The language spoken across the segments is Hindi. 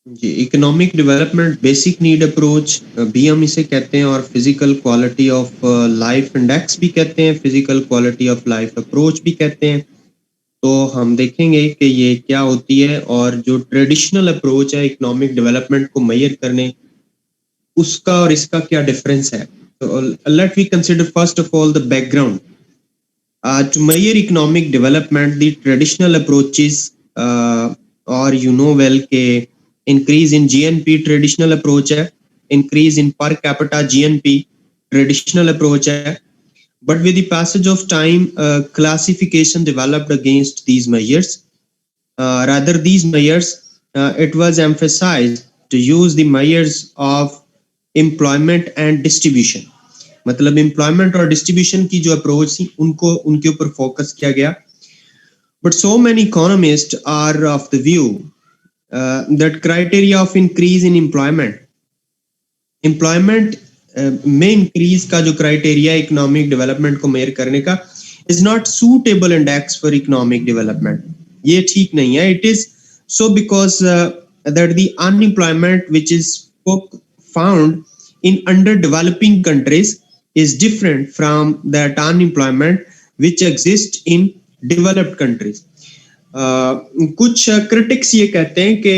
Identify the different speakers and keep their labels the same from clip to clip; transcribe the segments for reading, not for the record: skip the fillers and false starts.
Speaker 1: जी, economic development basic need approach भी हम इसे कहते हैं, और physical quality of life index भी कहते हैं, physical quality of life approach भी कहते हैं। तो हम देखेंगे कि ये क्या होती है, और जो ट्रेडिशनल अप्रोच है इकोनॉमिक डेवलपमेंट को मेजर करने, उसका और इसका क्या डिफरेंस है। तो let we consider first of all the background to measure economic development. The traditional approaches, or you know well के increase in GNP traditional approach है, increase in per capita GNP traditional approach है, but with the passage of time classification developed against these measures. Rather, these measures, it was emphasized to use the measures of employment and distribution. मतलब एम्प्लॉयमेंट और डिस्ट्रीब्यूशन की जो अप्रोच थी उनको उनके ऊपर फोकस किया गया. But so many economists are of the view that criteria of increase in employment में इंक्रीज का जो क्राइटेरिया इकोनॉमिक डेवलपमेंट को मेजर करने का is not suitable index for economic development. ये ठीक नहीं है. It is so because that the unemployment which is found in underdeveloping countries is different from that unemployment which exists in developed countries. कुछ क्रिटिक्स ये कहते हैं कि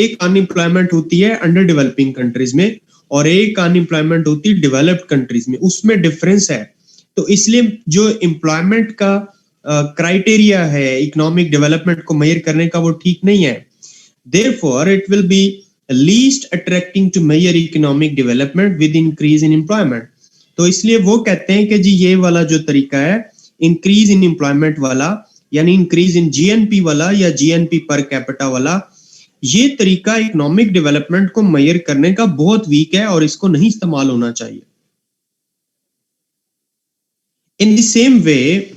Speaker 1: एक अनएम्प्लॉयमेंट होती है अंडर डेवलपिंग कंट्रीज में और एक अनएम्प्लॉयमेंट होती है डेवलप्ड कंट्रीज में, उसमें डिफरेंस है. तो इसलिए जो एम्प्लॉयमेंट का क्राइटेरिया है इकोनॉमिक डेवलपमेंट को मेजर करने का वो ठीक नहीं है. Therefore, it will be least attracting to measure economic development with increase in employment. तो इसलिए वो कहते हैं कि जी ये वाला जो तरीका है इंक्रीज इन एम्प्लॉयमेंट वाला, यानी इंक्रीज इन जीएनपी वाला या जीएनपी पर कैपिटा वाला, ये तरीका इकोनॉमिक डेवलपमेंट को मेजर करने का बहुत वीक है और इसको नहीं इस्तेमाल होना चाहिए. In the same way,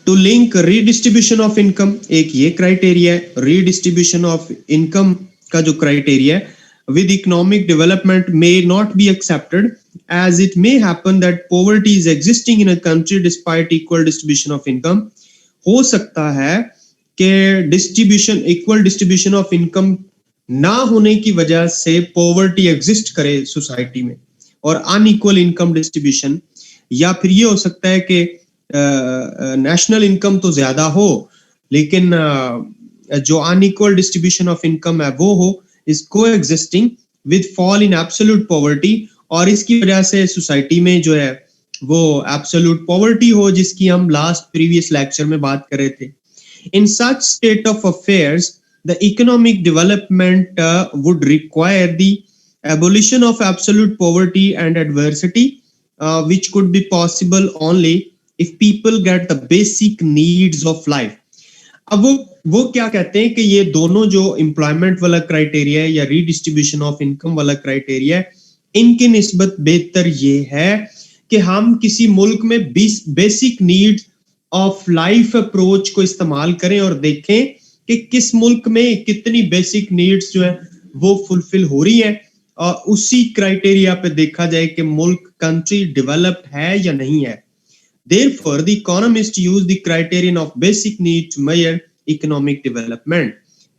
Speaker 1: to link redistribution of income, एक ये क्राइटेरिया है रीडिस्ट्रीब्यूशन ऑफ इनकम का जो क्राइटेरिया है with economic development may not be accepted, as it may happen that poverty is existing in a country despite equal distribution of income. हो सकता है कि distribution equal distribution of income ना होने की वजह से पॉवर्टी एग्जिस्ट करे सोसाइटी में, और अनइक्वल इनकम डिस्ट्रीब्यूशन, या फिर ये हो सकता है कि नेशनल इनकम तो ज्यादा हो लेकिन जो अनइक्वल डिस्ट्रीब्यूशन ऑफ इनकम है वो हो, इज को existing with fall in absolute poverty, और इसकी वजह से सोसाइटी में जो है वो एब्सोल्यूट पॉवर्टी हो, जिसकी हम लास्ट प्रीवियस लेक्चर में बात कर रहे थे. In such state of affairs the economic development would require the abolition of absolute poverty and adversity, which could be possible only if people get the basic needs of life. अब वो क्या कहते हैं कि ये दोनों जो एम्प्लॉयमेंट वाला क्राइटेरिया है या रीडिस्ट्रीब्यूशन ऑफ इनकम वाला क्राइटेरिया है, इनकी निस्बत बेहतर ये है कि हम किसी मुल्क में basic needs of life approach को इस्तेमाल करें और देखें कि किस मुल्क में कितनी बेसिक नीड्स जो है वो फुलफिल हो रही है, और उसी क्राइटेरिया पे देखा जाए कि मुल्क कंट्री डेवलप्ड है या नहीं है. Therefore, the economists use the criterion of basic need to measure economic development.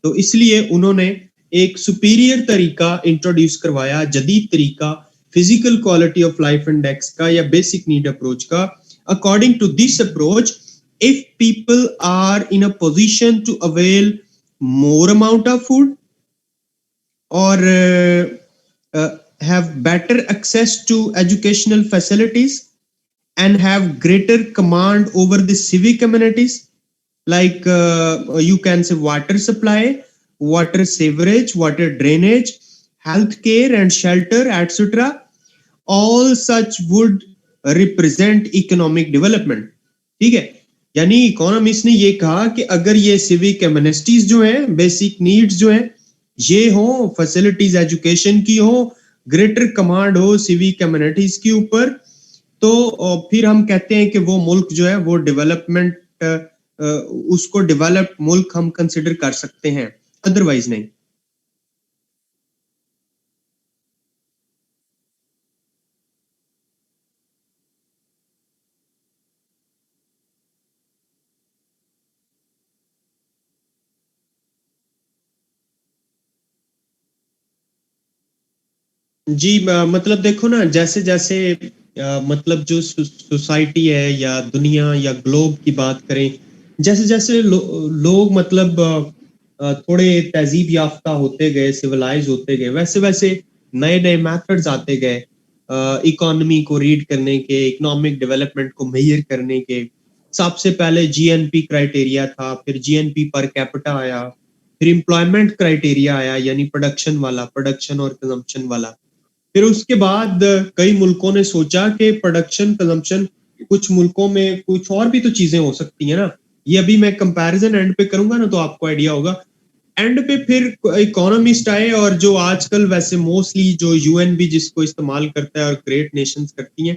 Speaker 1: तो इसलिए उन्होंने एक सुपीरियर तरीका इंट्रोड्यूस करवाया, जदीद तरीका physical quality of life index का या बेसिक नीड अप्रोच का. According to this approach, if people are in a position to avail more amount of food or have better access to educational facilities and have greater command over the civic amenities, like you can say water supply, water sewerage, water drainage, health care and shelter, etc. All such would represent economic development. ठीक है, यानी इकोनॉमिस्ट ने ये कहा कि अगर ये सिविक एमिनिटीज जो है, बेसिक नीड्स जो है ये हो, फैसिलिटीज एजुकेशन की हो, ग्रेटर कमांड हो सिविक एमिनिटीज के ऊपर, तो फिर हम कहते हैं कि वो मुल्क जो है वो डेवलपमेंट, उसको डेवलप्ड मुल्क हम कंसिडर कर सकते हैं, अदरवाइज नहीं. जी, मतलब देखो ना, जैसे-जैसे मतलब जो सोसाइटी है या दुनिया या ग्लोब की बात करें, जैसे-जैसे लोग मतलब थोड़े तहज़ीब याफ़्ता होते गए, सिविलाइज़ होते गए, वैसे-वैसे नए-नए मेथड्स आते गए इकोनॉमी को रीड करने के, इकोनॉमिक डेवलपमेंट को मेज़र करने के। सबसे पहले जीएनपी क्राइटेरिया था, फिर जीएनपी पर कैपिटा आया, फिर एम्प्लॉयमेंट क्राइटेरिया आया यानी प्रोडक्शन वाला, प्रोडक्शन और कंज़म्पशन वाला। फिर उसके बाद कई मुल्कों ने सोचा कि प्रोडक्शन कंजम्पशन कुछ मुल्कों में कुछ और भी तो चीजें हो सकती है ना। ये अभी मैं कंपैरिजन एंड पे करूंगा ना तो आपको आइडिया होगा। एंड पे फिर इकोनॉमिस्ट आए और जो आजकल वैसे मोस्टली जो यूएन भी जिसको इस्तेमाल करता है और ग्रेट नेशंस करती हैं,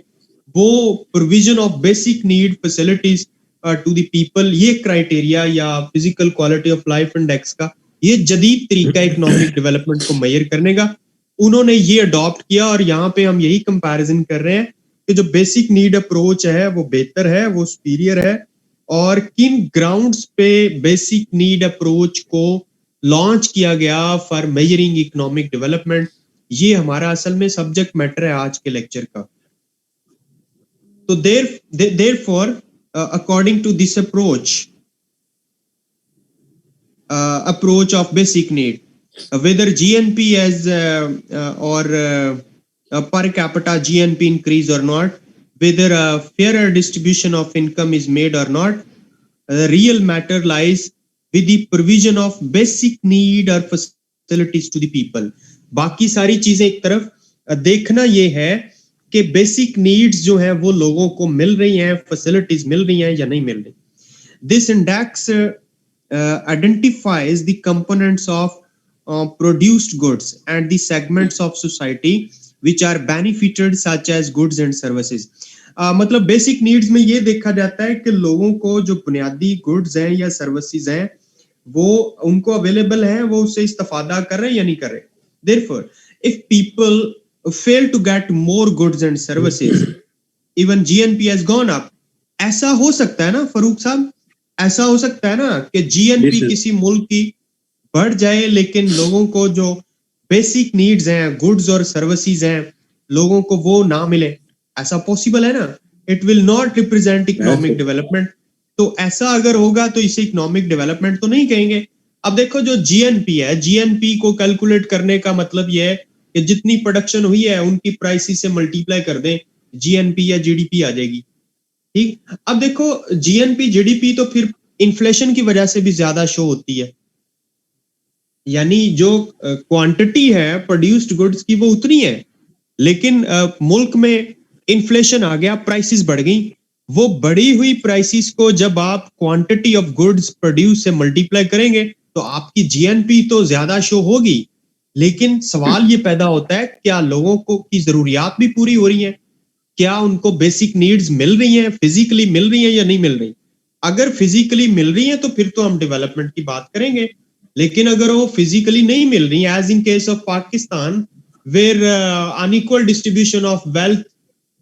Speaker 1: वो provision of basic need facilities to the people, ये क्राइटेरिया या physical quality of life index का ये जदीद तरीका इकोनॉमिक डेवलपमेंट को मेजर करने का उन्होंने ये अडॉप्ट किया। और यहाँ पे हम यही कंपैरिजन कर रहे हैं कि जो बेसिक नीड अप्रोच है वो बेहतर है, वो सुपीरियर है। और किन ग्राउंड्स पे बेसिक नीड अप्रोच को लॉन्च किया गया फॉर मेजरिंग इकोनॉमिक डेवलपमेंट, ये हमारा असल में सब्जेक्ट मैटर है आज के लेक्चर का। तो therefore according to this approach of basic need, whether GNP as or per capita GNP increase or not, whether a fairer distribution of income is made or not, the real matter lies with the provision of basic need or facilities to the people. बाकी सारी चीजें एक तरफ, देखना ये है कि बेसिक नीड्स जो है वो लोगों को मिल रही हैं, फैसिलिटीज मिल रही हैं या नहीं मिल रही। This index identifies the components of produced goods and the segments of society which are benefited such as goods and services. मतलब बेसिक नीड्स में ये देखा जाता है कि लोगों को जो बुनियादी गुड्स हैं या सर्विसेज हैं वो उनको अवेलेबल है, वो उससे इस्तेफादा कर रहे हैं या नहीं कर रहे। Therefore, if people fail to get more goods and services, even GNP has gone up. ऐसा हो सकता है ना फरूक साहब, ऐसा हो सकता है ना कि जीएनपी किसी मुल्क की बढ़ जाए लेकिन लोगों को जो बेसिक नीड्स हैं, गुड्स और सर्विसेज हैं, लोगों को वो ना मिले। ऐसा पॉसिबल है ना। It will not represent economic development. तो ऐसा अगर होगा तो इसे इकोनॉमिक डेवलपमेंट तो नहीं कहेंगे। अब देखो जो जीएनपी है, जीएनपी को कैलकुलेट करने का मतलब ये है कि जितनी प्रोडक्शन हुई है उनकी प्राइसेस से मल्टीप्लाई कर दें, जीएनपी या जीडीपी आ जाएगी। ठीक, अब देखो जीएनपी जीडीपी तो फिर इन्फ्लेशन की वजह से भी ज्यादा शो होती है, यानी जो क्वांटिटी है प्रोड्यूस्ड गुड्स की वो उतनी है, लेकिन मुल्क में इन्फ्लेशन आ गया, प्राइसेस बढ़ गई। वो बढ़ी हुई प्राइसेस को जब आप क्वांटिटी ऑफ गुड्स प्रोड्यूस से मल्टीप्लाई करेंगे तो आपकी जीएनपी तो ज्यादा शो होगी, लेकिन सवाल ये पैदा होता है क्या लोगों को की जरूरियात भी पूरी हो रही है, क्या उनको बेसिक नीड्स मिल रही हैं, फिजिकली मिल रही हैं या नहीं मिल रही। अगर फिजिकली मिल रही हैं तो फिर तो हम डेवलपमेंट की बात करेंगे, लेकिन अगर वो फिजिकली नहीं मिल रही, as in case of Pakistan where unequal distribution of wealth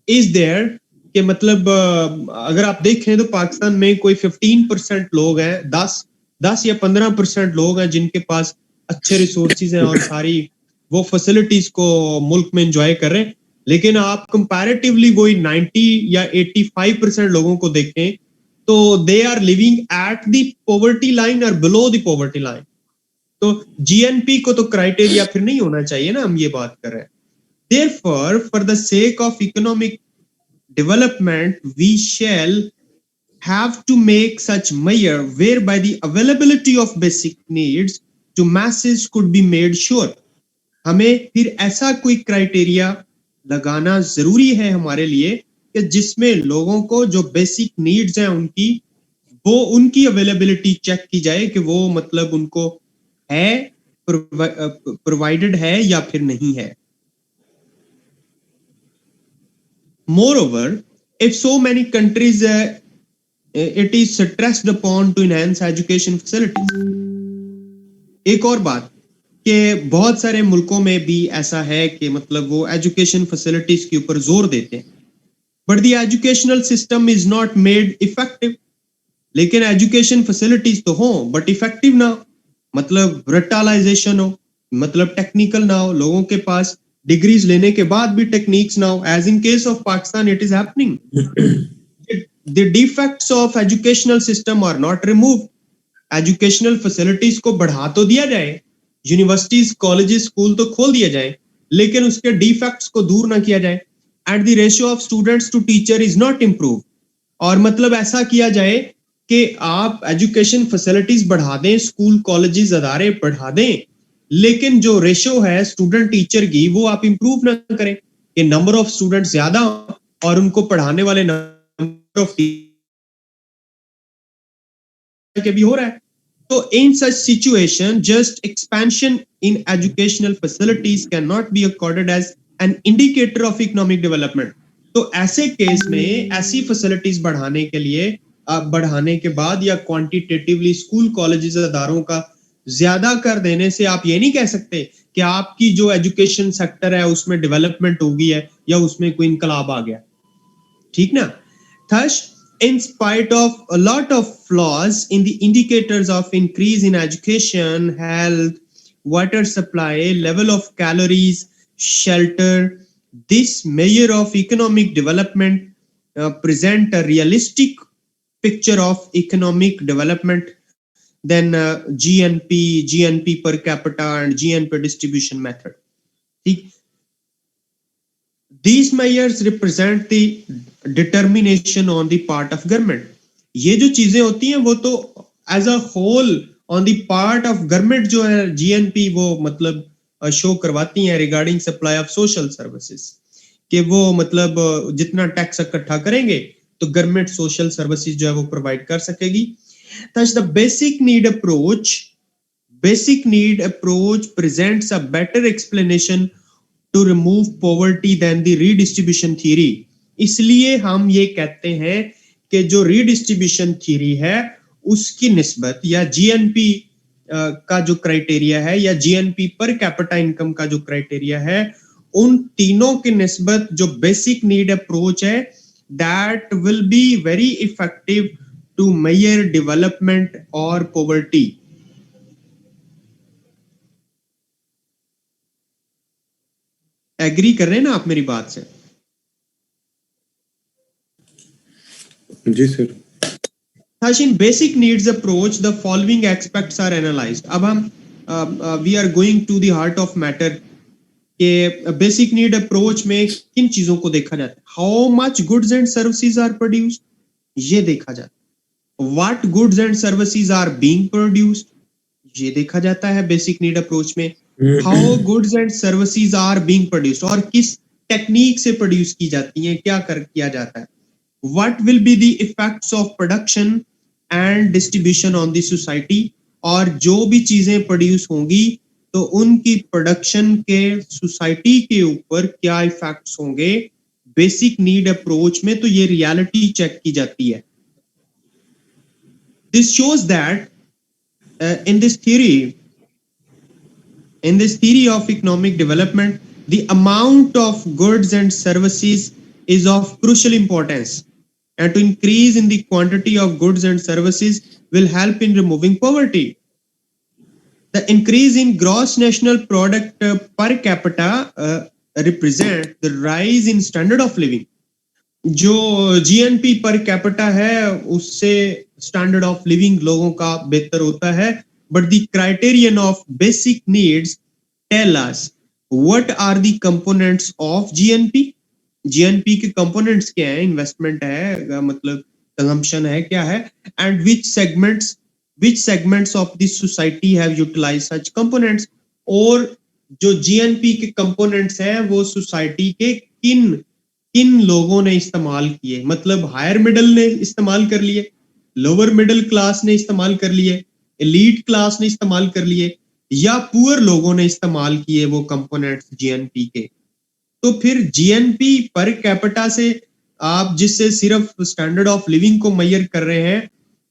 Speaker 1: is there, कि मतलब अगर आप देखें तो पाकिस्तान में कोई 15% लोग हैं, 10 या 15% लोग हैं जिनके पास अच्छे रिसोर्सेज हैं और सारी वो फैसिलिटीज को मुल्क में एंजॉय कर रहे हैं। लेकिन आप कंपैरेटिवली वही 90 या 85% लोगों को देखें तो they are living at the poverty line और बिलो द पॉवर्टी लाइन। तो जीएनपी को तो क्राइटेरिया फिर नहीं होना चाहिए ना, हम ये बात कर रहे हैं। Therefore, for the sake of economic development, we shall have to make such measure whereby the availability of basic needs to masses could be made sure. हमें फिर ऐसा कोई क्राइटेरिया लगाना जरूरी है हमारे लिए कि जिसमें लोगों को जो बेसिक नीड्स हैं उनकी वो उनकी अवेलेबिलिटी चेक की जाए कि वो मतलब उनको है, प्रोवाइडेड है या फिर नहीं है। Moreover, if so many countries it is stressed upon to enhance education facilities. एक और बात कि बहुत सारे मुल्कों में भी ऐसा है कि मतलब वो एजुकेशन फैसिलिटीज के ऊपर जोर देते हैं, but the educational system is not made effective. लेकिन एजुकेशन फैसिलिटीज तो हो बट इफेक्टिव ना हो, मतलब रटालाइजेशन हो, मतलब टेक्निकल ना हो, लोगों के पास डिग्रीज लेने के बाद भी techniques now, as in case of Pakistan it is happening. The defects of educational system are not removed. Educational facilities को बढ़ा तो दिया जाए, यूनिवर्सिटीज कॉलेजेस स्कूल तो खोल दिया जाए, लेकिन उसके डिफेक्ट्स को दूर ना किया जाए. And the ratio of students to teacher is not improve. और मतलब ऐसा किया जाए कि आप एजुकेशन फैसिलिटीज बढ़ा दें, स्कूल कॉलेजेस अदारे बढ़ा दें, लेकिन जो रेशियो है स्टूडेंट टीचर की वो आप इम्प्रूव ना करें, कि नंबर ऑफ स्टूडेंट ज्यादा और उनको पढ़ाने वाले नंबर ऑफ के भी हो रहा है. So in such situation, just expansion in educational facilities cannot be accorded as an indicator of economic development. तो ऐसे केस में ऐसी फैसिलिटीज बढ़ाने के लिए बढ़ाने के बाद या क्वांटिटेटिवली स्कूल कॉलेजेस अदारों का ज्यादा कर देने से आप ये नहीं कह सकते कि आपकी जो एजुकेशन सेक्टर है उसमें डेवलपमेंट हो गई है या उसमें कोई इनकलाब आ गया. ठीक ना? Thus, in spite of a lot of flaws in the indicators of increase in education, health, water supply, level of calories, shelter, this measure of economic development present a realistic picture of economic development than GNP per capita and GNP distribution method. These measures represent the determination on the part of government. ये जो चीजें होती हैं वो तो as a whole on the part of government जो है GNP वो मतलब शो करवाती हैं regarding supply of social services, कि वो मतलब जितना टैक्स इकट्ठा करेंगे तो गवर्नमेंट सोशल सर्विसेज जो है वो प्रोवाइड कर सकेगी. Thus the basic need approach presents a better explanation to remove poverty than the redistribution theory. इसलिए हम ये कहते हैं कि जो redistribution theory है उसकी निस्बत या GNP का जो क्राइटेरिया है या GNP पर कैपिटा इनकम का जो क्राइटेरिया है उन तीनों की निस्बत जो बेसिक नीड अप्रोच है that will be very effective to measure development or poverty. Agree कर रहे हैं ना आप मेरी बात से?
Speaker 2: जी sir.
Speaker 1: Thus, in basic needs approach, the following aspects are analyzed. अब हम we are going to the heart of matter कि basic need approach में किन चीजों को देखा जाता है. How much goods and services are produced, ये देखा जाता है. What goods and services are being produced, ये देखा जाता है basic need approach में. How goods and services are being produced, और किस टेक्निक से प्रोड्यूस की जाती हैं, क्या किया जाता है. What will be the effects of production and distribution on the society, और जो भी चीजें प्रोड्यूस होंगी तो उनकी प्रोडक्शन के सोसाइटी के ऊपर क्या इफेक्ट्स होंगे. बेसिक नीड अप्रोच में तो ये रियलिटी चेक की जाती है. This shows that in this theory of economic development, the amount of goods and services is of crucial importance, and to increase in the quantity of goods and services will help in removing poverty. The increase in gross national product per capita represent the rise in standard of living. जो GNP पर कैपिटा है उससे स्टैंडर्ड ऑफ लिविंग लोगों का बेहतर होता है. But the criterion of basic needs tell us what are the components of GNP. GNP के कंपोनेंट्स क्या है? इन्वेस्टमेंट है, मतलब कंजम्पशन है, क्या है, and which segments of the society have utilized such components. और जो GNP के कंपोनेंट्स हैं वो सोसाइटी के किन लोगों ने इस्तेमाल किए, मतलब हायर मिडिल ने इस्तेमाल कर लिए, लोअर मिडिल क्लास ने इस्तेमाल कर लिए, एलीट क्लास ने इस्तेमाल कर लिए, या पुअर लोगों ने इस्तेमाल किए वो कंपोनेंट्स GNP के. तो फिर GNP पर कैपिटा से आप जिससे सिर्फ स्टैंडर्ड ऑफ लिविंग को मेजर कर रहे हैं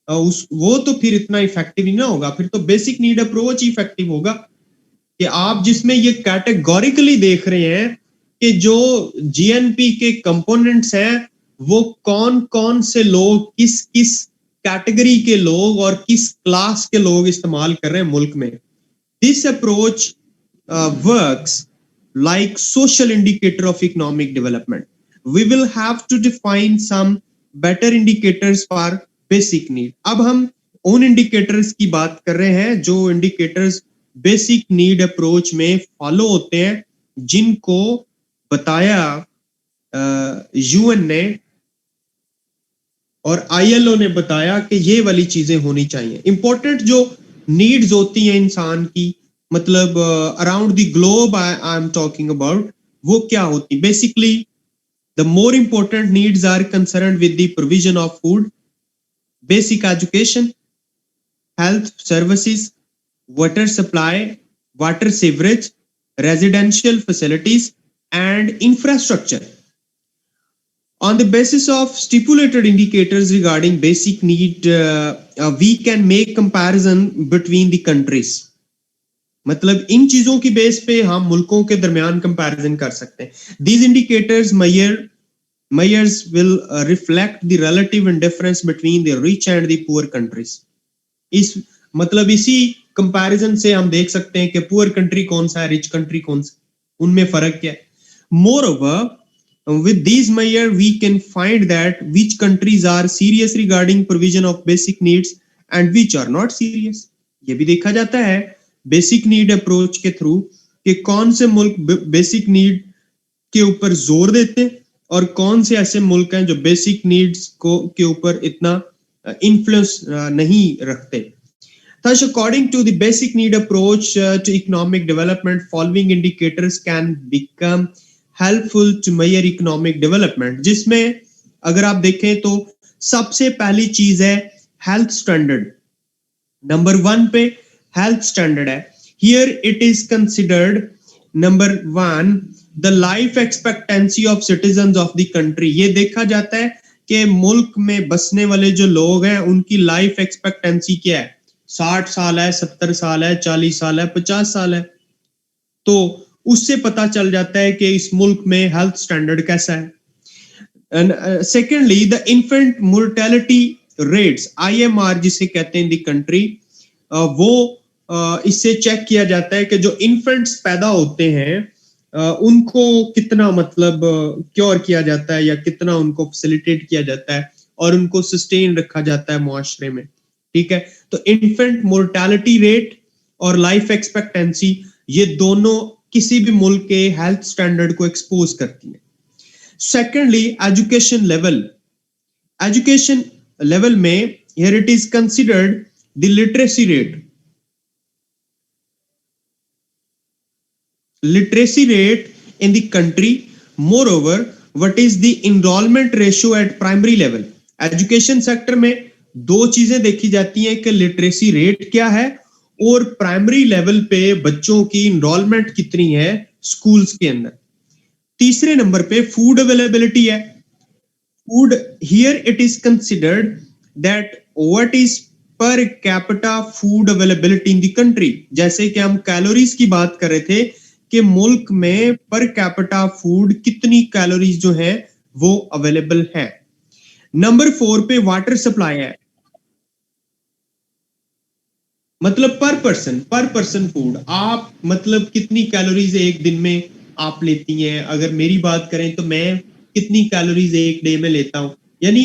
Speaker 1: वो तो फिर इतना इफेक्टिव नहीं ना होगा. फिर तो बेसिक नीड अप्रोच ही इफेक्टिव होगा कि आप जिसमें ये कैटेगोरिकली देख रहे हैं कि जो GNP के कंपोनेंट्स हैं वो कौन कौन से लोग, किस किस कैटेगरी के लोग और किस क्लास के लोग इस्तेमाल कर रहे हैं मुल्क में. This approach works like social indicator of economic development. We will have to define some better indicators for basic need. अब हम उन indicators की बात कर रहे हैं जो indicators basic need approach में follow होते हैं, जिनको बताया यूएन ने और आईएलओ ने बताया कि ये वाली चीजें होनी चाहिए. इंपॉर्टेंट जो नीड्स होती हैं इंसान की, मतलब around the globe I am talking about, वो क्या होती? Basically the more important needs are concerned with the provision of food, basic education, health services, water supply, water sewerage, residential facilities and infrastructure. On the basis of stipulated indicators regarding basic need, we can make comparison between the countries. मतलब इन चीजों की बेस पे हम मुल्कों के दरमियान कंपैरिजन कर सकते हैं. These indicators measures will reflect the relative difference between the rich and the poor countries. इस मतलब इसी कंपैरिजन से हम देख सकते हैं कि पुअर कंट्री कौन सा है, रिच कंट्री कौन सा, उनमें फर्क क्या है. Moreover, with these measures, we can find that which countries are serious regarding provision of basic needs and which are not serious. ये भी देखा जाता है बेसिक नीड अप्रोच के थ्रू कि कौन से मुल्क बेसिक नीड के ऊपर जोर देते हैं और कौन से ऐसे मुल्क हैं जो बेसिक नीड्स को के ऊपर इतना इन्फ्लुएंस नहीं रखते. Thus, according to the basic need approach to economic development, following indicators can become helpful to measure economic development, जिसमें अगर आप देखें तो सबसे पहली चीज है हेल्थ स्टैंडर्ड. नंबर 1 पे हेल्थ स्टैंडर्ड है. Here it is considered number 1 the life expectancy of citizens of the country. ये देखा जाता है कि मुल्क में बसने वाले जो लोग हैं उनकी लाइफ एक्सपेक्टेंसी क्या है. 60 साल है, 70 साल है, 40 साल है, 50 साल है. तो उससे पता चल जाता है कि इस मुल्क में हेल्थ स्टैंडर्ड कैसा है. And secondly the infant mortality rates, IMR जिसे कहते हैं इन द कंट्री, वो इससे चेक किया जाता है कि जो इन्फेंट्स पैदा होते हैं उनको कितना मतलब क्योर किया जाता है या कितना उनको फैसिलिटेट किया जाता है और उनको सस्टेन रखा जाता है मुआशरे में. ठीक है, तो इन्फेंट मोर्टेलिटी रेट और लाइफ एक्सपेक्टेंसी ये दोनों किसी भी मुल्क के हेल्थ स्टैंडर्ड को एक्सपोज करती है. Secondly education level. Education level में here it is considered the literacy rate. Literacy rate in the country. Moreover what is the enrolment ratio at primary level. Education sector में दो चीजें देखी जाती हैं कि लिटरेसी रेट क्या है और प्राइमरी लेवल पे बच्चों की इनरोलमेंट कितनी है स्कूल्स के अंदर. तीसरे नंबर पे फूड अवेलेबिलिटी है. Food here it is considered that what is per capita food availability in the country. जैसे कि हम कैलोरीज की बात कर रहे थे कि मुल्क में पर कैपिटा फूड कितनी कैलोरीज जो है वो अवेलेबल है. नंबर 4 पे वाटर सप्लाई है. मतलब पर पर्सन फूड, आप मतलब कितनी कैलोरीज एक दिन में आप लेती हैं. अगर मेरी बात करें तो मैं कितनी कैलोरीज एक डे में लेता हूं, यानी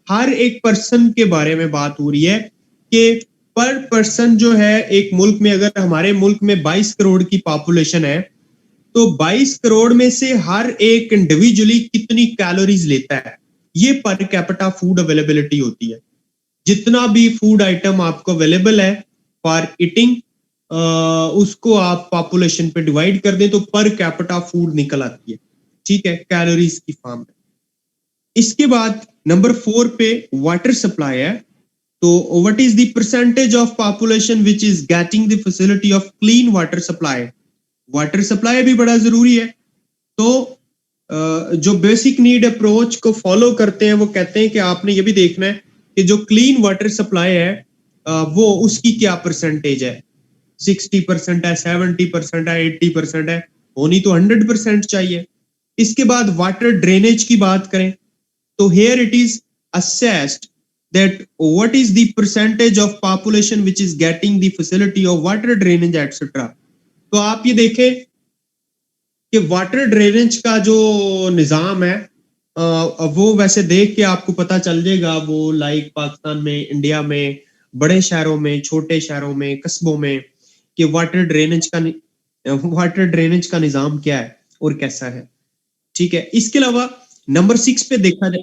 Speaker 1: हर एक पर्सन के बारे में बात हो रही है कि पर पर्सन जो है एक मुल्क में, अगर हमारे मुल्क में 22 करोड़ की पॉपुलेशन है तो 22 करोड़ में से हर एक इंडिविजुअली कितनी कैलोरीज लेता है, ये पर कैपिटा फूड अवेलेबिलिटी होती है. जितना भी फूड आइटम आपको अवेलेबल है फॉर ईटिंग, उसको आप पॉपुलेशन पे डिवाइड कर दें तो पर कैपिटा फूड निकल आती है. ठीक है, कैलोरीज की फॉर्म में. इसके बाद नंबर 4 पे वाटर सप्लाई है. तो what is the percentage of population which is getting the facility of clean water supply. Water supply भी बड़ा जरूरी है. तो जो बेसिक नीड अप्रोच को फॉलो करते हैं वो कहते हैं कि आपने ये भी देखना है कि जो क्लीन वाटर सप्लाई है वो उसकी क्या परसेंटेज है. 60% है, 70% है, 80% है, होनी तो 100% चाहिए. इसके बाद वाटर ड्रेनेज की बात करें तो here it is assessed that what is the percentage of population which is getting the facility of water drainage etc. तो आप ये देखें कि वाटर ड्रेनेज का जो निज़ाम है वो वैसे देख के आपको पता चल जाएगा, वो लाइक पाकिस्तान में, इंडिया में, बड़े शहरों में, छोटे शहरों में, कस्बों में, कि वाटर ड्रेनेज का निज़ाम क्या है और कैसा है, ठीक है? इसके अलावा नंबर 6 पे देखा जाए,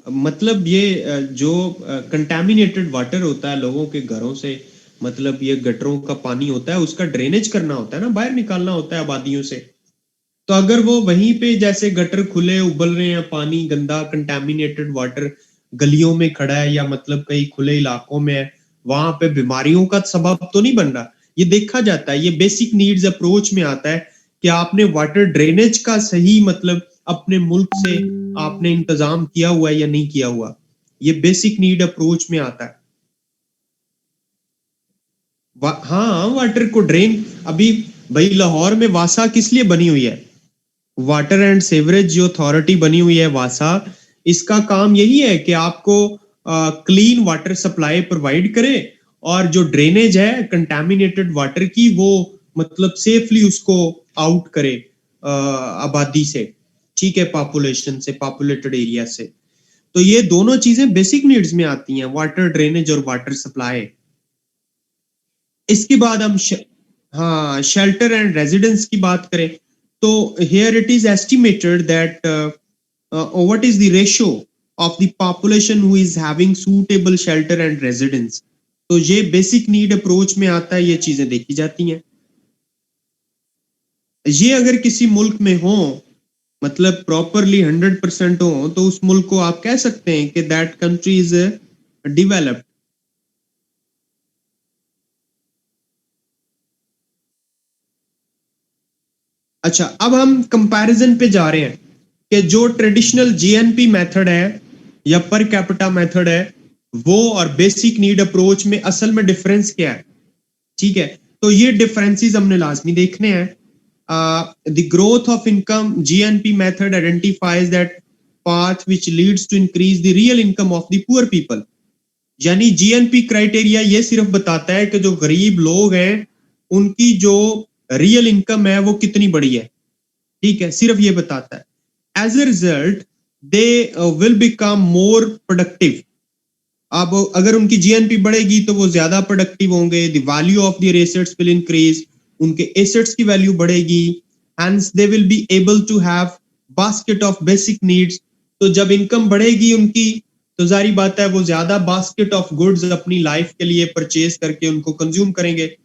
Speaker 1: मतलब ये जो कंटामिनेटेड वाटर होता है लोगों के घरों से, मतलब ये गटरों का पानी होता है, उसका ड्रेनेज करना होता है ना, बाहर निकालना होता है आबादियों से। तो अगर वो वहीं पे जैसे गटर खुले उबल रहे हैं, पानी गंदा कंटामिनेटेड वाटर गलियों में खड़ा है या मतलब कई खुले इलाकों में है, वहां पे बीमारियों का सबब तो नहीं बन रहा। ये देखा जाता है, ये बेसिक नीड्स अप्रोच में आता है कि आपने वाटर ड्रेनेज का सही मतलब अपने मुल्क से आपने इंतजाम किया हुआ है या नहीं किया हुआ। ये बेसिक नीड अप्रोच में आता है। हाँ, वाटर को ड्रेन, अभी भाई लाहौर में वासा किस लिए बनी हुई है? वाटर एंड सेवरेज जो अथॉरिटी बनी हुई है वासा, इसका काम यही है कि आपको क्लीन वाटर सप्लाई प्रोवाइड करे, और जो ड्रेनेज है कंटामिनेटेड वाटर की, वो मतलब सेफली उसको आउट करे आबादी से, ठीक है, पॉपुलेशन से, पॉपुलेटेड एरिया से। तो ये दोनों चीजें बेसिक नीड्स में आती हैं, वाटर ड्रेनेज और वाटर सप्लाई। इसके बाद हम हाँ, शेल्टर एंड रेजिडेंस की बात करें, तो here it is estimated that what is the ratio of the population who is having suitable shelter and residence। तो ये बेसिक नीड अप्रोच में आता है, ये चीजें देखी जाती हैं। ये अगर किसी मुल्क में हो, मतलब प्रॉपरली 100% हो, तो उस मुल्क को आप कह सकते हैं कि दैट कंट्री इज डेवलप्ड। अच्छा, अब हम कंपैरिजन पे जा रहे हैं कि जो ट्रेडिशनल जीएनपी मेथड है या पर कैपिटा मेथड है, वो और बेसिक नीड अप्रोच में असल में डिफरेंस क्या है, ठीक है? तो ये डिफरेंसेस हमने लाजमी देखने हैं। The growth of income, GNP method identifies that path which leads to increase the real income of the poor people. यानी जीएनपी क्राइटेरिया ये सिर्फ बताता है कि जो गरीब लोग हैं उनकी जो रियल इनकम है वो कितनी बड़ी है, ठीक है, सिर्फ ये बताता है। As a result they will become more productive. अब अगर उनकी जीएनपी बढ़ेगी तो वो ज्यादा प्रोडक्टिव होंगे, the value of their assets will increase, उनके एसेट्स की वैल्यू बढ़ेगी, hence they will be able to have basket of basic needs. तो जब इनकम बढ़ेगी उनकी, तो जारी बात है वो ज्यादा बास्केट ऑफ गुड्स अपनी लाइफ के लिए परचेज करके उनको कंज्यूम करेंगे।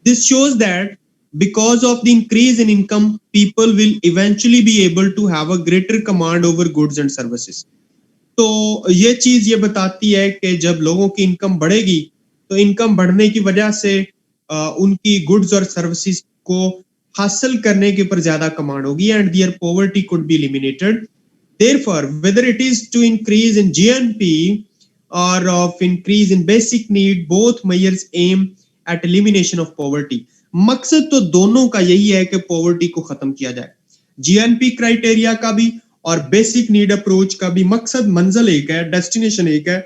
Speaker 1: This shows that because of the increase in income, people will eventually be able to have a greater command over goods and services। तो ये चीज ये बताती है कि जब लोगों की इनकम बढ़ेगी, तो इनकम बढ़ने की वजह से उनकी गुड्स और सर्विसेज को हासिल करने के ऊपर ज्यादा कमांड होगी, and there poverty could be eliminated. Therefore, whether it is to increase in GNP or of increase in basic need, both measures aim at elimination of poverty। मकसद तो दोनों का यही है कि पॉवर्टी को खत्म किया जाए। जीएनपी क्राइटेरिया का भी और बेसिक नीड अप्रोच का भी मकसद, मंजिल एक है, डेस्टिनेशन एक है,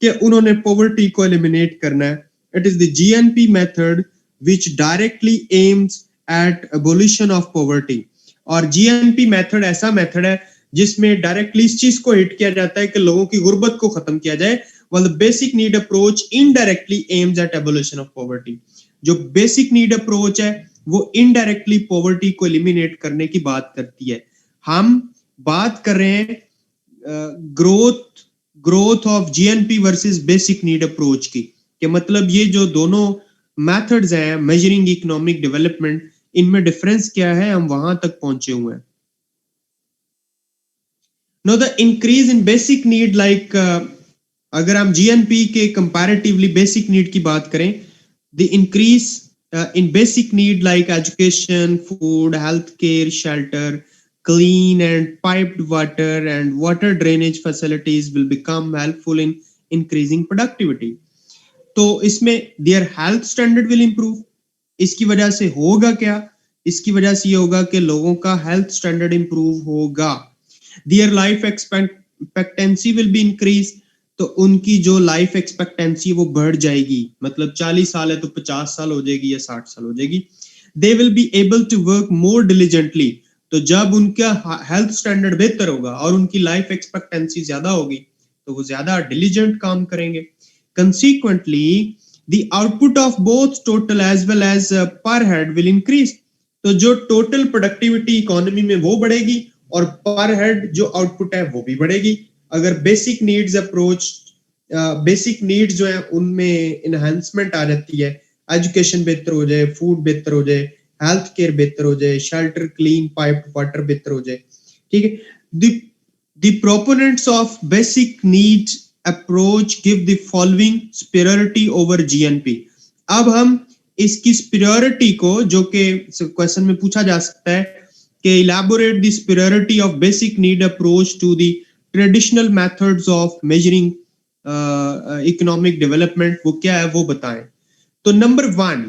Speaker 1: कि उन्होंने पॉवर्टी को एलिमिनेट करना है। It is the GNP method which directly aims at abolition of poverty. और जीएनपी मेथड ऐसा मेथड है जिसमें डायरेक्टली इस चीज को हिट किया जाता है कि लोगों की गुर्बत को खत्म किया जाए, while the basic need approach indirectly aims at abolition of poverty। जो बेसिक नीड अप्रोच है वो इनडायरेक्टली पॉवर्टी को एलिमिनेट करने की बात करती है। हम बात कर रहे हैं growth of GNP versus basic need approach की, कि मतलब ये जो दोनों मेथड्स हैं मेजरिंग इकोनॉमिक डेवलपमेंट, इनमें डिफरेंस क्या है, हम वहां तक पहुंचे हुए हैं। Know the increase in basic need, like अगर हम जीएनपी के कंपैरेटिवली बेसिक नीड की बात करें, the increase in basic need like education, food, health care, shelter, clean and piped water and water drainage facilities will become helpful in increasing productivity। तो इसमें their health standard will improve। इसकी वजह से होगा क्या? इसकी वजह से ये होगा कि लोगों का हेल्थ स्टैंडर्ड इंप्रूव होगा। their life expectancy will be increased। तो उनकी जो लाइफ एक्सपेक्टेंसी वो बढ़ जाएगी, मतलब 40 साल है तो 50 साल हो जाएगी या 60 साल हो जाएगी। they will be able to work more diligently. तो जब उनका हेल्थ स्टैंडर्ड बेहतर होगा और उनकी लाइफ एक्सपेक्टेंसी ज्यादा होगी तो वो ज्यादा डिलीजेंट काम करेंगे. Consequently, the output of both total as well as per head will increase. तो जो टोटल प्रोडक्टिविटी इकोनॉमी में वो बढ़ेगी और पर हेड जो आउटपुट है वो भी बढ़ेगी. अगर basic needs approach, basic needs जो है उनमें इनहेंसमेंट आ जाती है, एजुकेशन बेहतर हो जाए, फूड बेहतर हो जाए, हेल्थ केयर बेहतर हो जाए, शेल्टर, क्लीन पाइप्ड वाटर बेहतर हो जाए. ठीक है. The proponents of basic needs approach give the following superiority over GNP. अब हम इसकी superiority को, जो कि क्वेश्चन में पूछा जा सकता है कि elaborate the superiority of basic need approach to the traditional methods of measuring economic development, वो क्या है वो बताएं. तो number 1,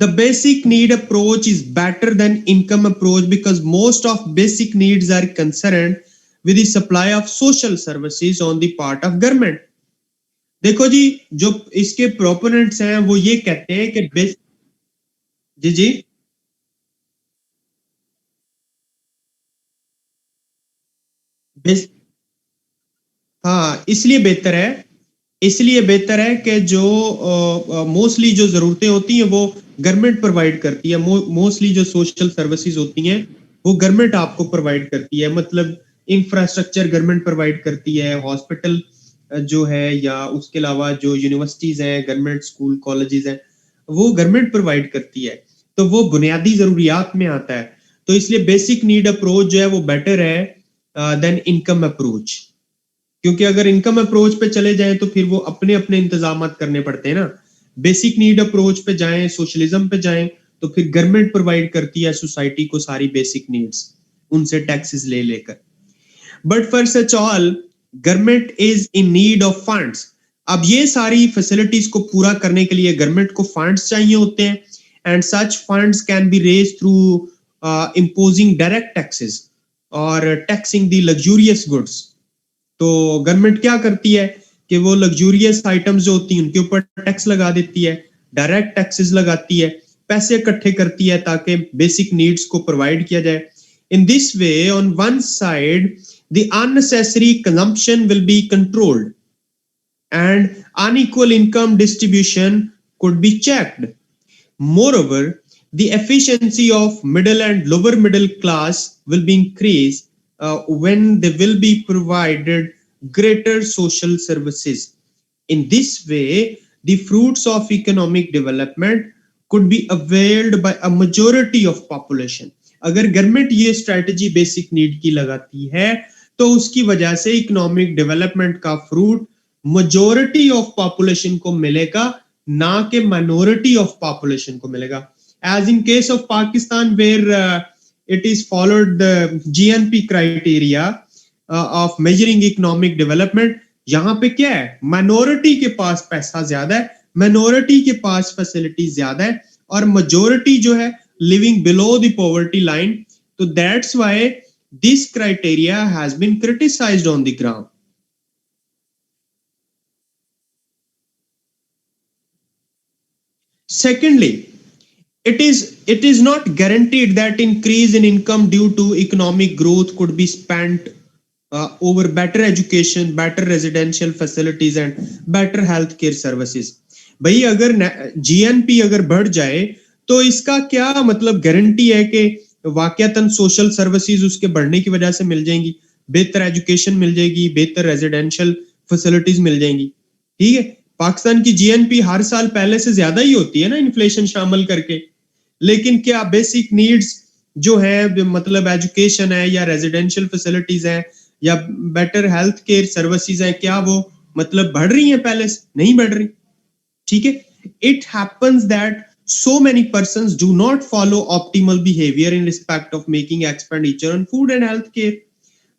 Speaker 1: the basic need approach is better than income approach because most of basic needs are concerned with the supply of social services on the part of government. देखो जी, जो इसके प्रोपोनेंट्स हैं वो ये कहते हैं कि जी हाँ, इसलिए बेहतर है कि जो मोस्टली जो जरूरतें होती हैं वो गवर्नमेंट प्रोवाइड करती है. मोस्टली जो सोशल सर्विसेज होती हैं वो गवर्नमेंट आपको प्रोवाइड करती है. मतलब इंफ्रास्ट्रक्चर गवर्नमेंट प्रोवाइड करती है, हॉस्पिटल जो है या उसके अलावा जो यूनिवर्सिटीज हैं, गवर्नमेंट स्कूल कॉलेजेस हैं, वो गवर्नमेंट प्रोवाइड करती है. तो वो बुनियादी जरूरियात में आता है. तो इसलिए बेसिक नीड अप्रोच जो है वो बेटर है देन इनकम अप्रोच. क्योंकि अगर इनकम अप्रोच पे चले जाएं तो फिर वो अपने अपने इंतजाम करने पड़ते हैं ना. बेसिक नीड अप्रोच पे जाएं, सोशलिज्म पे जाएं, तो फिर गवर्नमेंट प्रोवाइड करती है सोसाइटी को सारी बेसिक नीड्स, उनसे टैक्सेस ले लेकर. But for such all government is in need of funds. अब ये सारी फैसिलिटीज को पूरा करने के लिए गवर्नमेंट को फंड्स चाहिए होते हैं, and such funds can be raise through imposing direct taxes और टैक्सिंग द लग्जूरियस गुड्स. तो गवर्नमेंट क्या करती है कि वो लग्जूरियस आइटम्स जो होती हैं उनके ऊपर टैक्स लगा देती है, डायरेक्ट टैक्सेस लगाती है, पैसे इकट्ठे करती है ताकि बेसिक नीड्स को प्रोवाइड किया जाए. In this way on one side the unnecessary consumption will be controlled and unequal income distribution could be checked. Moreover, the efficiency of middle and lower middle class will be increased when they will be provided greater social services. In this way, the fruits of economic development could be availed by a majority of population. अगर गवर्नमेंट ये स्ट्रेटजी बेसिक नीड की लगाती है तो उसकी वजह से इकोनॉमिक डेवलपमेंट का फ्रूट majority of population को मिलेगा, ना कि minority of population को मिलेगा. As in case of Pakistan where it is followed the GNP criteria of measuring economic development, यहाँ पे क्या है, minority के पास पैसा ज्यादा है, minority के पास facility ज्यादा है, और majority जो है living below the poverty line. So that's why this criteria has been criticized on the ground. Secondly, it is not guaranteed that increase in income due to economic growth could be spent over better education, better residential facilities and better healthcare services. भाई अगर जीएनपी अगर बढ़ जाए तो इसका क्या मतलब गारंटी है कि वाकयातन सोशल सर्विसेज उसके बढ़ने की वजह से मिल जाएंगी, बेहतर एजुकेशन मिल जाएगी, बेहतर रेजिडेंशियल फैसिलिटीज मिल जाएंगी. ठीक है, पाकिस्तान की जीएनपी हर साल पहले से ज्यादा ही होती है ना इन्फ्लेशन शामिल करके, लेकिन क्या बेसिक नीड्स जो है मतलब एजुकेशन है या रेजिडेंशियल फैसिलिटीज है या बेटर हेल्थ केयर सर्विसेज है, क्या वो मतलब बढ़ रही हैं पहले से? नहीं बढ़ रही. ठीक है, it happens that so many persons do not follow optimal behavior in respect of making expenditure on food and health care,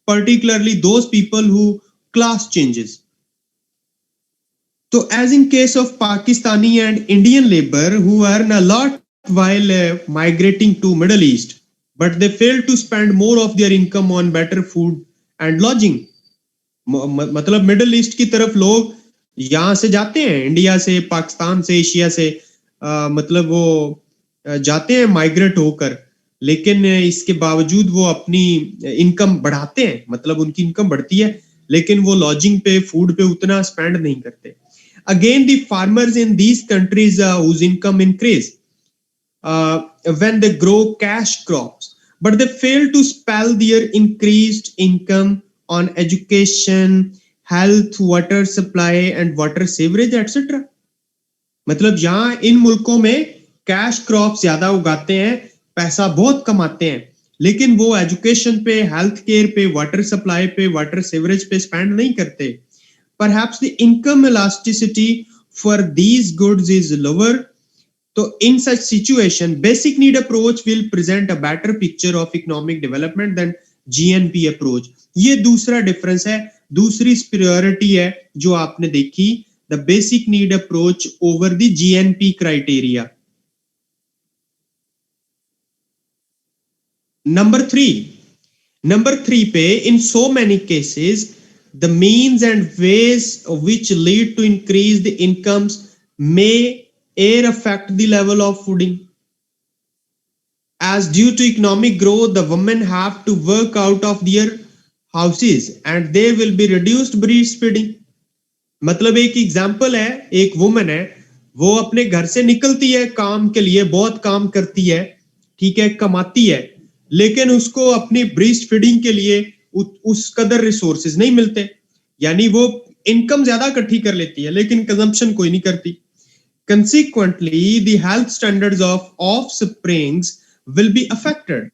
Speaker 1: particularly those people who class changes. So as in case of Pakistani and Indian labor who earn a lot while migrating to Middle East, but they fail to spend more of their income on better food and lodging. मतलब मिडल ईस्ट की तरफ लोग यहाँ से जाते हैं, इंडिया से, पाकिस्तान से, एशिया से, मतलब वो जाते हैं माइग्रेट होकर, लेकिन इसके बावजूद वो अपनी इनकम बढ़ाते हैं, मतलब उनकी इनकम बढ़ती है, लेकिन वो लॉजिंग पे, फूड पे उतना स्पेंड नहीं करते. Again, the farmers in these countries whose income increase when they grow cash crops, but they fail to spell their increased income on education, health, water supply and water sewerage, etc. मतलब यहाँ इन मुल्कों में कैश क्रॉप ज्यादा उगाते हैं, पैसा बहुत कमाते हैं, लेकिन वो एजुकेशन पे, हेल्थ केयर पे, वाटर सप्लाई पे, वाटर सेवरेज पे स्पेंड नहीं करते. Perhaps the income elasticity for these goods is lower. So in such situation, basic need approach will present a better picture of economic development than GNP approach. ये दूसरा डिफरेंस है, दूसरी superiority है जो आपने देखी, the basic need approach over the GNP criteria. Number three पे in so many cases the means and ways which lead to increase the incomes may affect the level of fooding. As due to economic growth, the women have to work out of their houses and they will be reduced breastfeeding. मतलब एक एग्जाम्पल है, एक वुमन है, वो अपने घर से निकलती है काम के लिए, बहुत काम करती है, ठीक है, कमाती है, लेकिन उसको अपनी ब्रीस्ट फीडिंग के लिए उस कदर रिसोर्सेज नहीं मिलते, यानी वो इनकम ज्यादा इकट्ठी कर लेती है लेकिन कंजम्पशन कोई नहीं करती. Consequently, the health standards of offsprings will be affected,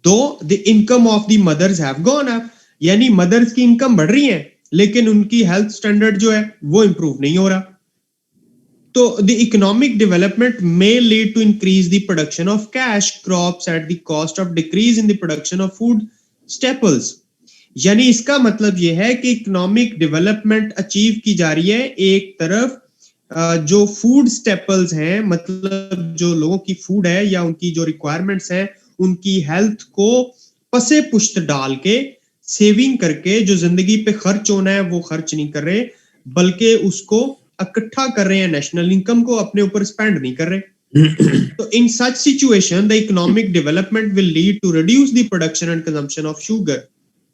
Speaker 1: though the income of the mothers have gone up. यानी मदर्स की इनकम बढ़ रही है लेकिन उनकी हेल्थ स्टैंडर्ड जो है वो इंप्रूव नहीं हो रहा. So the economic development may lead to increase the production of cash crops at the cost of decrease in the production of food staples. यानी इसका मतलब ये है कि इकोनॉमिक डेवलपमेंट अचीव की जा रही है, एक तरफ जो फूड स्टेपल्स हैं, मतलब जो लोगों की फूड है या उनकी जो रिक्वायरमेंट्स हैं, उनकी हेल्थ को पसे पुश्त डाल के, सेविंग करके, जो जिंदगी पे खर्च होना है वो खर्च नहीं कर रहे, बल्कि उसको इकट्ठा कर रहे हैं, नेशनल इनकम को अपने ऊपर स्पेंड नहीं कर रहे. तो in such situation the economic development will lead to reduce the production and consumption of sugar,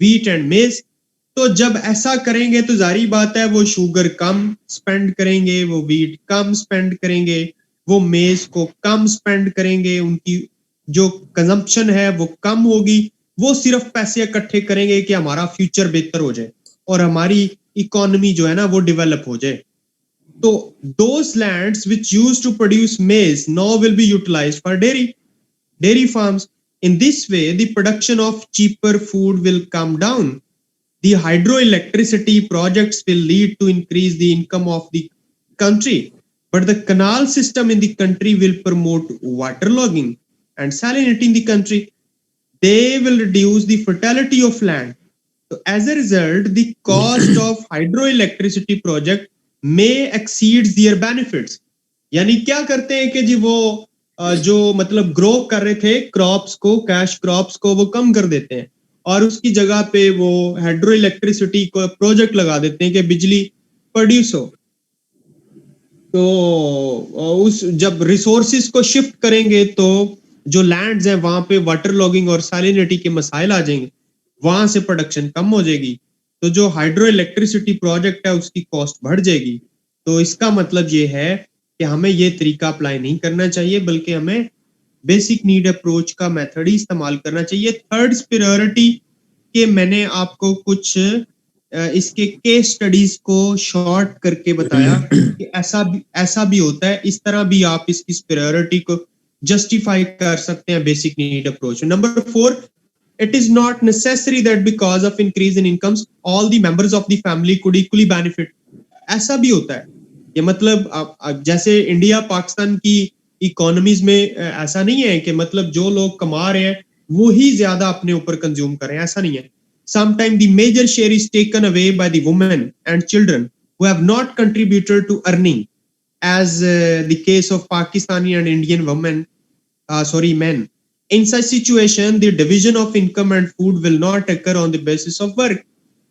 Speaker 1: wheat and maize. तो जब ऐसा करेंगे तो जारी बात है वो शुगर कम स्पेंड करेंगे, वो व्हीट कम स्पेंड करेंगे, वो मेज को कम स्पेंड करेंगे, उनकी जो कंजम्पशन है वो कम होगी. वो सिर्फ पैसे इकट्ठे करेंगे कि हमारा फ्यूचर बेहतर हो जाए और हमारी इकोनॉमी जो है ना वो डेवलप हो जाए. तो those lands which used to produce maize now will be utilized for dairy farms. In this way, the production of cheaper food will come down. The hydroelectricity projects will lead to increase the income of the country, but the canal system in the country will promote waterlogging and salinity in the country. They will reduce the fertility of land. So as a result, the cost of hydroelectricity project may exceed their benefits. यानी क्या करते हैं कि जी वो जो मतलब ग्रो कर रहे थे क्रॉप्स को, कैश क्रॉप्स को, वो कम कर देते हैं और उसकी जगह पे वो हाइड्रो इलेक्ट्रिसिटी को प्रोजेक्ट लगा देते हैं कि बिजली प्रोड्यूस हो. तो उस जब रिसोर्सेज को शिफ्ट करेंगे तो जो लैंड्स हैं वहां पे वाटर लॉगिंग और सैलिनिटी के मसाइल आ जाएंगे, वहां से प्रोडक्शन कम हो जाएगी, तो जो हाइड्रो इलेक्ट्रिसिटी प्रोजेक्ट है उसकी कॉस्ट बढ़ जाएगी. तो इसका मतलब ये है कि हमें ये तरीका अप्लाई नहीं करना चाहिए, बल्कि हमें बेसिक नीड अप्रोच का मेथड ही इस्तेमाल करना चाहिए. थर्ड प्रायोरिटी के मैंने आपको कुछ इसके केस स्टडीज को शॉर्ट करके बताया कि ऐसा भी होता है, इस तरह भी आप इसकी प्रायोरिटी को जस्टिफाई कर सकते हैं basic need approach. Number 4, it is not necessary that because of increase in incomes all the members of the family could equally benefit. ऐसा भी होता है, ये मतलब जैसे इंडिया पाकिस्तान की इकोनॉमीज में ऐसा नहीं है कि मतलब जो लोग कमा रहे हैं वो ही ज्यादा अपने ऊपर कंज्यूम कर रहे हैं, ऐसा नहीं है. Sometimes the major share is taken away by the women and children who have not contributed to earning, as the case of Pakistani and Indian men. In such situation, the division of income and food will not occur on the basis of work.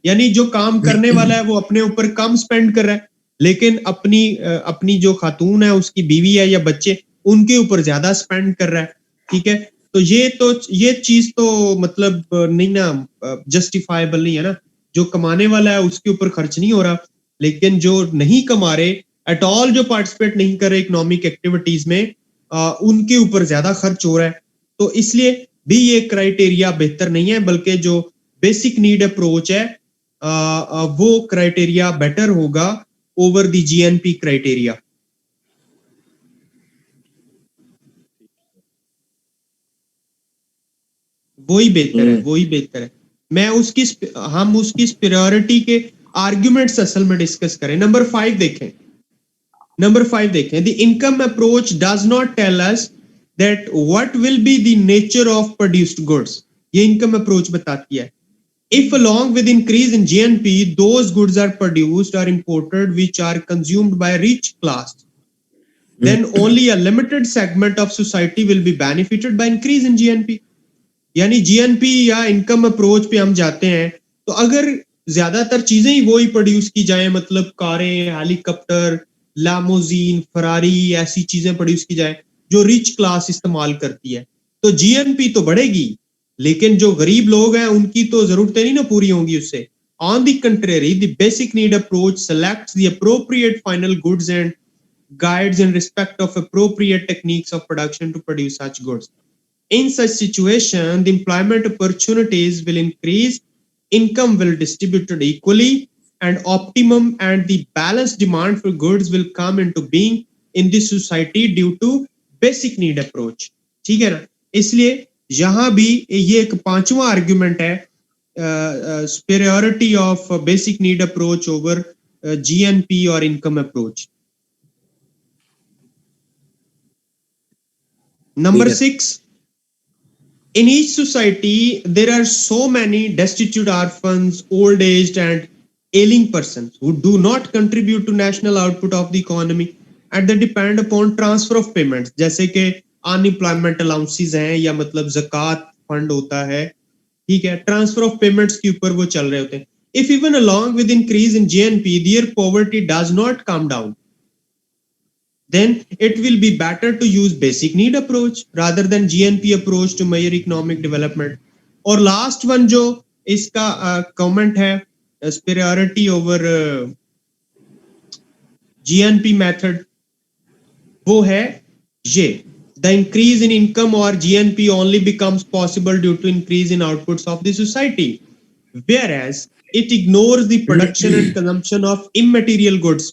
Speaker 1: यानी जो काम करने वाला है वो अपने ऊपर कम स्पेंड कर रहा है, लेकिन अपनी जो खातून है, उसकी बीवी है या बच्चे, उनके ऊपर ज्यादा स्पेंड कर रहा है, ठीक है। तो ये चीज तो मतलब नहीं ना, जस्टिफाइबल नहीं है ना। जो कमाने वाला है उसके ऊपर खर्च नहीं हो रहा, लेकिन जो नहीं कमा रहे एट ऑल, जो पार्टिसिपेट नहीं कर रहे इकोनॉमिक एक्टिविटीज में, उनके ऊपर ज्यादा खर्च हो रहा है। तो इसलिए भी ये क्राइटेरिया बेहतर नहीं है, बल्कि जो बेसिक नीड अप्रोच है वो क्राइटेरिया बेटर होगा ओवर द जीएनपी क्राइटेरिया। वही बेहतर है, वही बेहतर है। मैं उसकी हम उसकी स्पेरियोरिटी के आर्ग्यूमेंट्स असल में डिस्कस करें। नंबर 5 देखें, नंबर 5 देखें। The income approach does not tell us that what will be the nature of produced goods. ये इनकम अप्रोच बताती है if along with increase in GNP those goods are produced or imported which are consumed by rich class, then only a limited segment of society will be benefited by increase in GNP। यानी जीएनपी या इनकम अप्रोच पे हम जाते हैं तो अगर ज्यादातर चीजें ही वो ही प्रोड्यूस की जाए, मतलब कारें, हेलीकॉप्टर, लामोजीन, फरारी, ऐसी चीजें प्रोड्यूस की जाए जो रिच क्लास इस्तेमाल करती है, तो जीएनपी तो बढ़ेगी, लेकिन जो गरीब लोग हैं उनकी तो जरूरतें नहीं ना पूरी होंगी उससे। On the contrary the basic need approach selects the appropriate final goods and guides in respect of appropriate techniques of production to produce such goods. In such situation, the employment opportunities will increase, income will distributed equally and optimum and the balanced demand for goods will come into being in this society due to basic need approach। ठीक है ना। इसलिए यहां भी ये एक पांचवा आर्ग्यूमेंट है, superiority of basic need approach over GNP और income approach। Number 6, in each society there are so many destitute orphans, old aged and ailing persons who do not contribute to national output of the economy and they depend upon transfer of payments, जैसे कि अनएम्प्लॉयमेंट अलाउंसेस हैं या मतलब ज़कात फंड होता है, ठीक है, ट्रांसफर ऑफ पेमेंट्स के ऊपर वो चल रहे होते हैं। If even along with increase in GNP there poverty does not come down, then it will be better to use basic need approach rather than GNP approach to measure economic development। और लास्ट वन जो इसका कमेंट है, superiority over GNP method, वो है ये, the increase in income or GNP only becomes possible due to increase in outputs of the society, whereas it ignores the production and consumption of immaterial goods।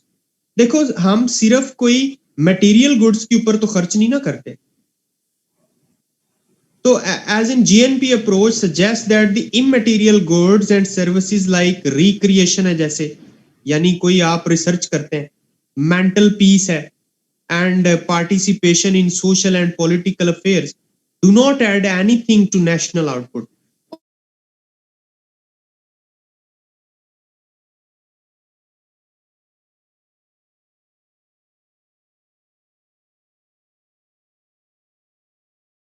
Speaker 1: देखो हम सिर्फ कोई मटेरियल गुड्स के ऊपर तो खर्च नहीं ना करते। तो as in GNP approach suggests that the immaterial goods and services like recreation है जैसे, यानी कोई आप रिसर्च करते हैं, मेंटल पीस है and participation in social and political affairs do not add anything to national output।